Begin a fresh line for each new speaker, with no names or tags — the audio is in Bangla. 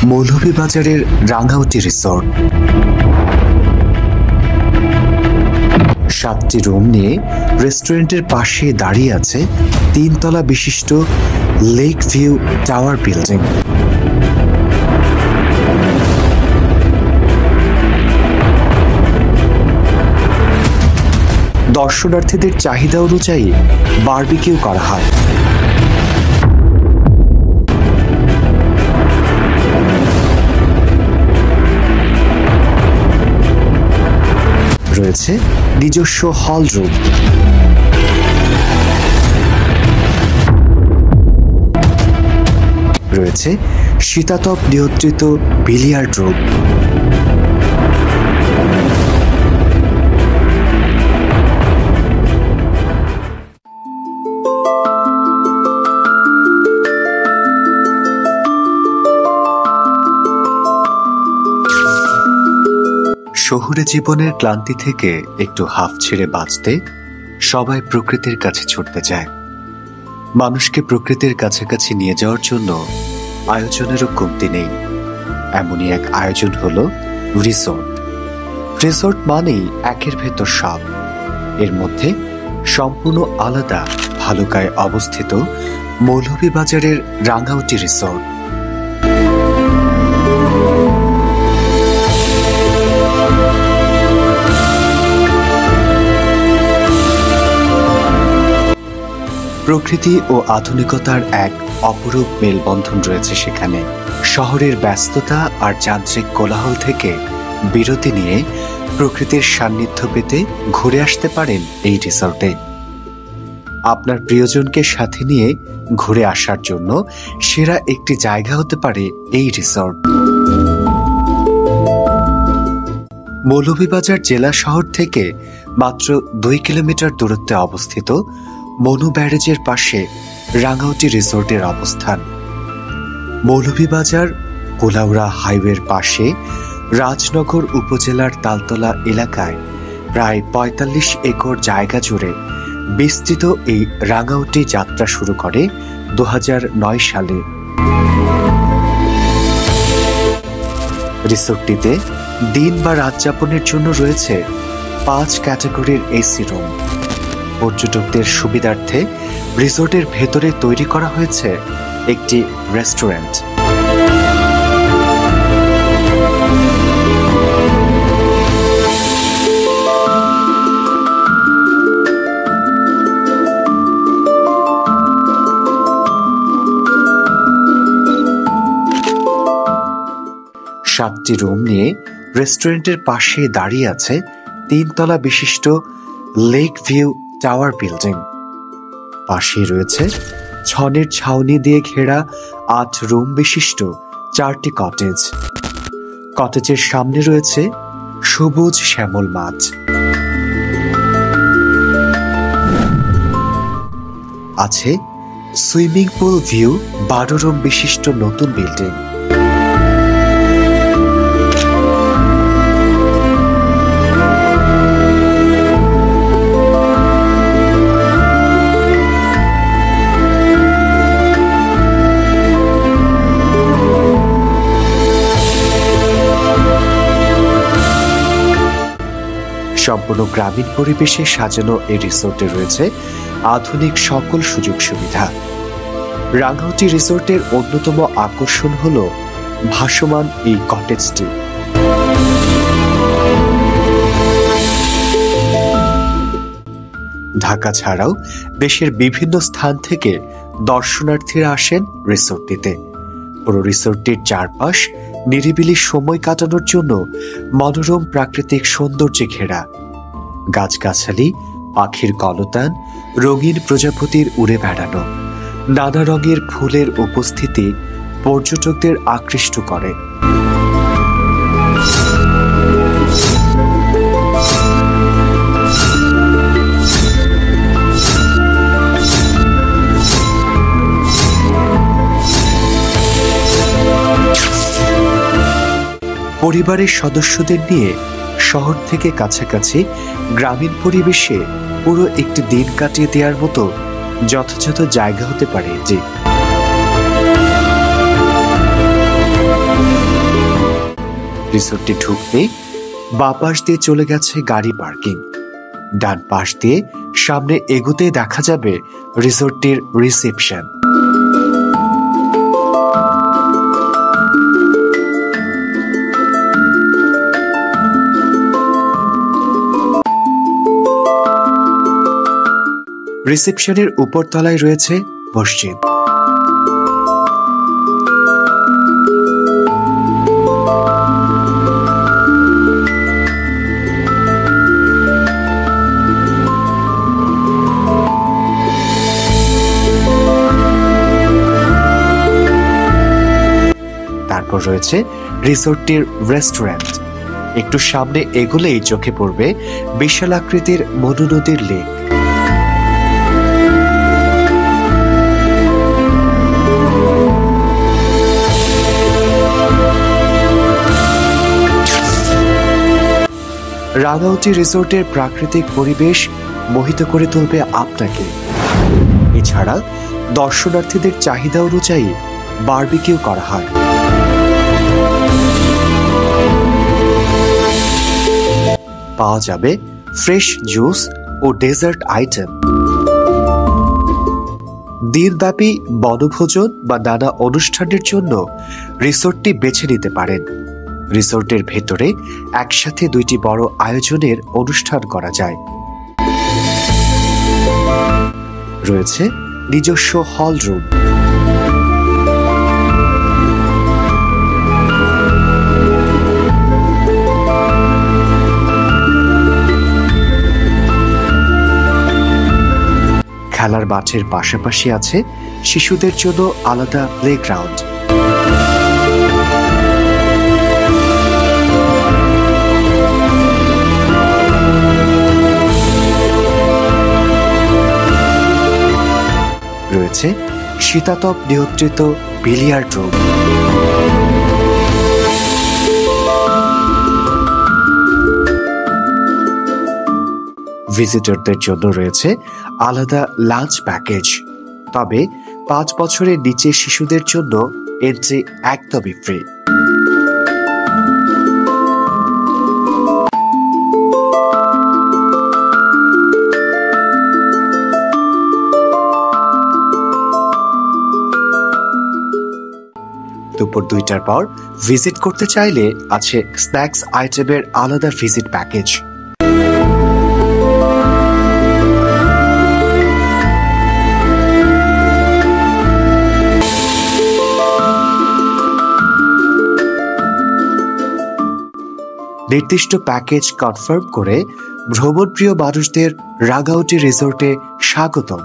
মৌলভীবাজারের রাঙাউটি রিসোর্ট। 7টি রুম নিয়ে রেস্টুরেন্টের পাশে দাঁড়িয়ে আছে 3 তলা বিশিষ্ট লেক ভিউ টাওয়ার বিল্ডিং। দর্শনার্থীদের চাহিদা অনুযায়ী বারবিকিউ করা হয়। রয়েছে নিজস্ব হল রুম, রয়েছে শীতাতপ নিয়ন্ত্রিত বিলিয়ার্ড রুম, শহুরে জীবনের ক্লান্তি থেকে একটু হাফ ছেড়ে বাঁচতে সবাই প্রকৃতির কাছে ছুটতে যায়। মানুষকে প্রকৃতির কাছাকাছি নিয়ে যাওয়ার জন্য আয়োজনেরও কমতি নেই। এমনই এক আয়োজন হলো রিসোর্ট। রিসোর্ট মানেই একের ভেতর সব। এর মধ্যে সম্পূর্ণ আলাদা ভালুকায় অবস্থিত মৌলভীবাজারের রাঙাউটি রিসোর্ট। প্রকৃতি ও আধুনিকতার এক অপরূপ মেলবন্ধন রয়েছে সেখানে। শহরের ব্যস্ততা আর যান্ত্রিক কোলাহল থেকে বিরতি নিয়ে প্রকৃতির সান্নিধ্য পেতে ঘুরে আসতে পারেন এই রিসোর্টে। আপনার প্রিয়জনকে সাথে নিয়ে ঘুরে আসার জন্য সেরা একটি জায়গা হতে পারে এই রিসোর্ট। মৌলভীবাজার জেলা শহর থেকে মাত্র 2 কিলোমিটার দূরত্বে অবস্থিত মনু ব্যারেজের পাশে রাঙাউটি রিসোর্টের অবস্থান। মৌলভীবাজার কোলাউড়া হাইওয়ের পাশে রাজনগর উপজেলার তালতলা এলাকায় প্রায় 45 একর জায়গা জুড়ে বিস্তৃত এই রাঙাউটি যাত্রা শুরু করে 2009 সালে। রিসোর্টটিতে দিন বা রাত যাপনের জন্য রয়েছে 5 ক্যাটাগরির এসি রুম। পর্যটকদের সুবিধার্থে রিসোর্টের ভেতরে তৈরি করা হয়েছে একটি রেস্টুরেন্ট। সাতটি রুম নিয়ে রেস্টুরেন্টের পাশে দাঁড়িয়ে আছে 3 তলা বিশিষ্ট লেক ভিউ টাওয়ার বিল্ডিং। পাশে রয়েছে ছনের ছাউনি দিয়ে ঘেরা 8 রুম বিশিষ্ট 4টি কটেজ। কটেজের সামনে রয়েছে সবুজ শ্যামল মাঠ। আছে সুইমিং পুল ভিউ 12 রুম বিশিষ্ট নতুন বিল্ডিং। সম্পূর্ণ গ্রামীণ পরিবেশে সাজানো এই রিসোর্টে রয়েছে আধুনিক সকল সুযোগ সুবিধা। রাঙাউটি রিসোর্টের অন্যতম আকর্ষণ হল ভাসমান এই কটেজটি। ঢাকা ছাড়াও দেশের বিভিন্ন স্থান থেকে দর্শনার্থীরা আসেন রিসোর্টটিতে। পুরো রিসোর্টটির চারপাশ নিরিবিলি সময় কাটানোর জন্য মনোরম প্রাকৃতিক সৌন্দর্যে ঘেরা। গাছগাছালি, পাখির কলতান, রঙিন প্রজাপতির উড়ে বেড়ানো, নানা রঙের ফুলের উপস্থিতি পর্যটকদের আকৃষ্ট করে। পরিবারের সদস্যদের নিয়ে শহর থেকে কাছাকাছি গ্রামীণ পরিবেশে পুরো একটি দিন কাটিয়ে দেওয়ার মতো যথাযথ জায়গা হতে পারে এটি। রিসোর্টটি ঢুকতেই বাঁ পাশ দিয়ে চলে গেছে গাড়ি পার্কিং। ডান পাশ দিয়ে সামনে এগোতে দেখা যাবে রিসোর্টটির রিসেপশন। রিসেপশনের উপরতলায় রয়েছে মসজিদ। তারপর রয়েছে রিসোর্টটির রেস্টুরেন্ট। একটু সামনে এগোলেই চোখে পড়বে বিশাল আকৃতির মনু নদীর লেক। রাঙাউটি রিসোর্টের প্রাকৃতিক পরিবেশ মোহিত করে তুলবে আপনাকে। এছাড়া দর্শনার্থীদের চাহিদা অনুযায়ী বারবিকিউ করা হয়। পাওয়া যাবে ফ্রেশ জুস ও ডেজার্ট আইটেম। দিনব্যাপী বনভোজন বা নানা অনুষ্ঠানের জন্য রিসোর্টটি বেছে নিতে পারেন। রিসোর্টের ভেতরে একসাথে দুইটি বড় আয়োজনের অনুষ্ঠান করা যায়। রয়েছে নিজস্ব হল রুম। খেলার মাঠের পাশাপাশি আছে শিশুদের জন্য আলাদা প্লেগ্রাউন্ড। রয়েছে শীতাতপ নিয়ন্ত্রিত বিলিয়ার্ড রুম। ভিজিটরদের জন্য রয়েছে আলাদা লাঞ্চ প্যাকেজ। তবে 5 বছরের নিচে শিশুদের জন্য এন্ট্রি একদমই ফ্রি। দুপুর 2টার পর ভিজিট করতে চাইলে আছে স্ন্যাক্স আইটেমের আলাদা ভিজিট প্যাকেজ। নির্দিষ্ট প্যাকেজ কনফার্ম করে ভ্রমণপ্রিয় মানুষদের রাঙাউটি রিসোর্টে স্বাগতম।